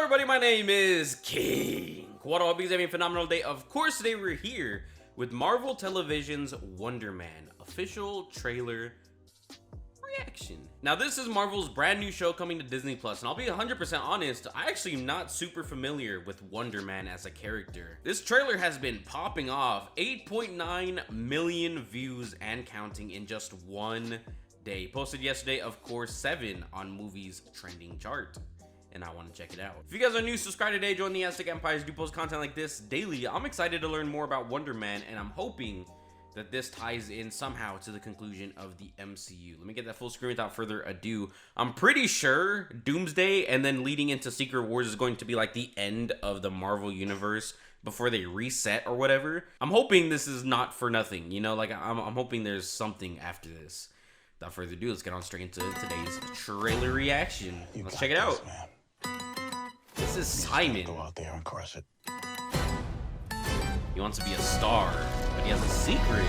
everybody, my name is King. What up, because having a phenomenal day. Of course, today we're here with Marvel Television's Wonder Man official trailer reaction. Now, this is Marvel's brand new show coming to Disney Plus, and I'll be 100% honest, I actually am not super familiar with Wonder Man as a character. This trailer has been popping off, 8.9 million views and counting in just one day. Posted yesterday, of course, 7 on Movies trending chart. And I want to check it out. If you guys are new, subscribe today, join the Aztec Empires, do post content like this daily. I'm excited to learn more about Wonder Man, and I'm hoping that this ties in somehow to the conclusion of the MCU. Let me get that full screen without further ado. I'm pretty sure Doomsday and then leading into Secret Wars is going to be like the end of the Marvel universe before they reset or whatever. I'm hoping this is not for nothing, you know, like I'm hoping there's something after this. Without further ado, let's get on straight into today's trailer reaction. Let's check it out. This is Simon. Go out there and crush it. He wants to be a star, but he has a secret.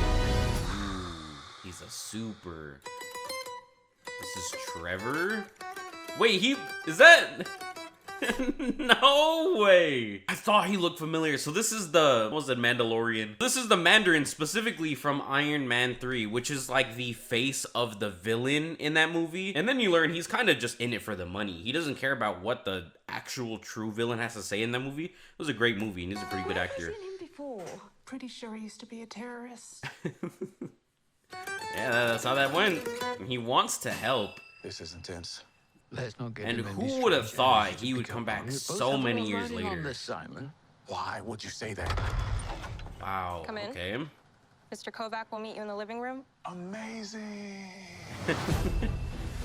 Ooh, he's a super. This is Trevor. Wait, is that? No way. I thought he looked familiar. So this is what was it, Mandalorian? This is the Mandarin, specifically from Iron Man 3, which is like the face of the villain in that movie. And then you learn he's kind of just in it for the money. He doesn't care about what the actual true villain has to say in that movie. It was a great movie, and he's a pretty good actor. I've seen him before. Pretty sure he used to be a terrorist. Yeah, that's how that went. He wants to help. This is intense. Let's not get And him in who this would have trench. thought Just he would pick come up back on it. Both so have a many little years riding on later? this, Simon. Why would you say that? Wow. Come in. Okay. Mr. Kovac will meet you in the living room. Amazing.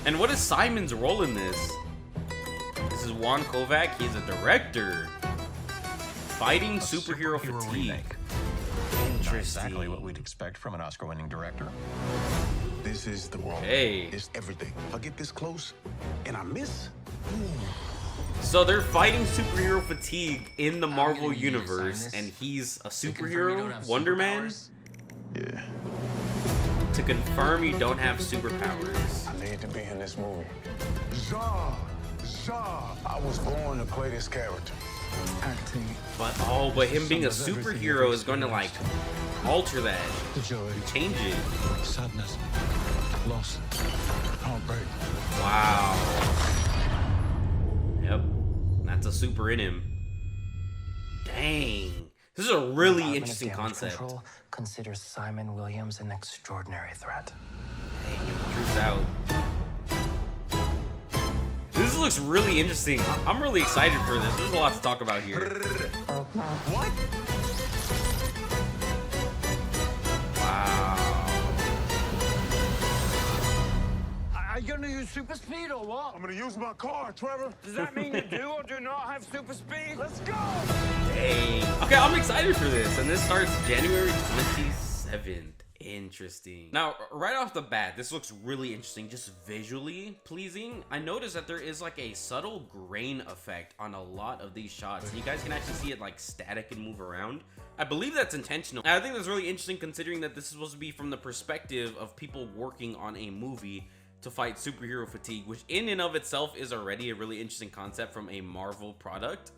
And what is Simon's role in this? This is Juan Kovac. He's a director. Fighting superhero fatigue. Remake. Not exactly what we'd expect from an Oscar-winning director. This is the world. Hey. It's everything. If I get this close and I miss, So they're fighting superhero fatigue in the Marvel universe, and he's a superhero, Wonder Man. yeah, To confirm you don't have superpowers. I need to be in this movie. Zah, I was born to play this character. Acting, But him being a superhero is going to like alter that, the joy, change it. sadness, loss, heartbreak. Wow. Yep. That's a super in him. Dang. This is a really Department of interesting Damage concept. Control considers Simon Williams an extraordinary threat. Truth out. This looks really interesting. I'm really excited for this. There's a lot to talk about here. What? Wow. Are you gonna use super speed or what? I'm gonna use my car, Trevor. Does that mean you do or do not have super speed? Let's go. Dang. Okay, I'm excited for this. And this starts January 27th. Interesting. Now, right off the bat, this looks really interesting, just visually pleasing. I noticed that there is like a subtle grain effect on a lot of these shots. And you guys can actually see it like static and move around. I believe that's intentional. And I think that's really interesting considering that this is supposed to be from the perspective of people working on a movie to fight superhero fatigue, which in and of itself is already a really interesting concept from a Marvel product.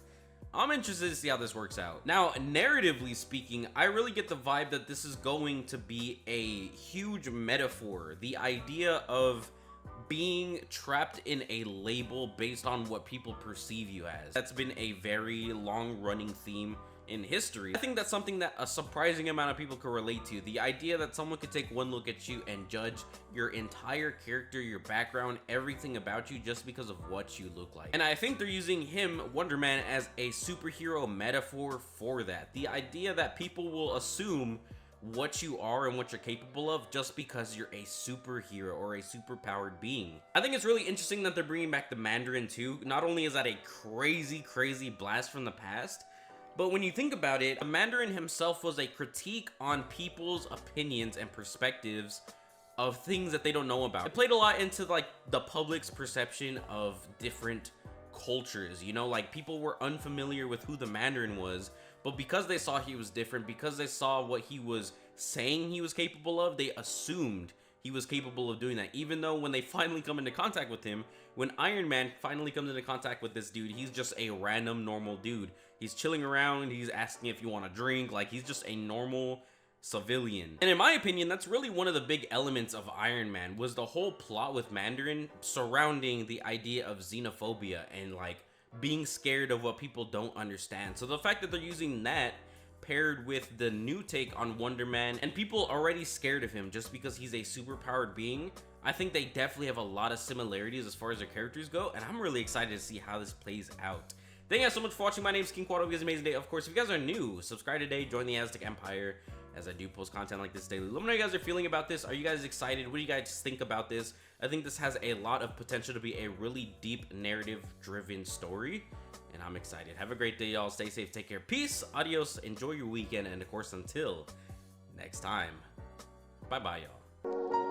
I'm interested to see how this works out. Now, narratively speaking, I really get the vibe that this is going to be a huge metaphor. The idea of being trapped in a label based on what people perceive you as. That's been a very long-running theme in history. I think that's something that a surprising amount of people could relate to. The idea that someone could take one look at you and judge your entire character, your background, everything about you just because of what you look like. And I think they're using him, Wonder Man, as a superhero metaphor for that. The idea that people will assume what you are and what you're capable of just because you're a superhero or a superpowered being. I think it's really interesting that they're bringing back the Mandarin too. Not only is that a crazy blast from the past, but when you think about it, the Mandarin himself was a critique on people's opinions and perspectives of things that they don't know about. It played a lot into like the public's perception of different cultures, you know, like people were unfamiliar with who the Mandarin was, but because they saw he was different, because they saw what he was saying he was capable of, they assumed he was capable of doing that. Even though when they finally come into contact with him, when Iron Man finally comes into contact with this dude, he's just a random normal dude. He's chilling around, he's asking if you want a drink, like he's just a normal civilian. And in my opinion, that's really one of the big elements of Iron Man, was the whole plot with Mandarin surrounding the idea of xenophobia and like being scared of what people don't understand. So the fact that they're using that paired with the new take on Wonder Man and people already scared of him just because he's a superpowered being, I think they definitely have a lot of similarities as far as their characters go, and I'm really excited to see how this plays out. Thank you guys so much for watching. My name is King Quad. Hope you guys have an amazing day. Of course, if you guys are new, subscribe today, join the Aztec Empire, as I do post content like this daily. Let me know how you guys are feeling about this. Are you guys excited? What do you guys think about this? I think this has a lot of potential to be a really deep narrative-driven story, and I'm excited. Have a great day, y'all. Stay safe, take care, peace, adios, enjoy your weekend, and of course, until next time, bye-bye, y'all.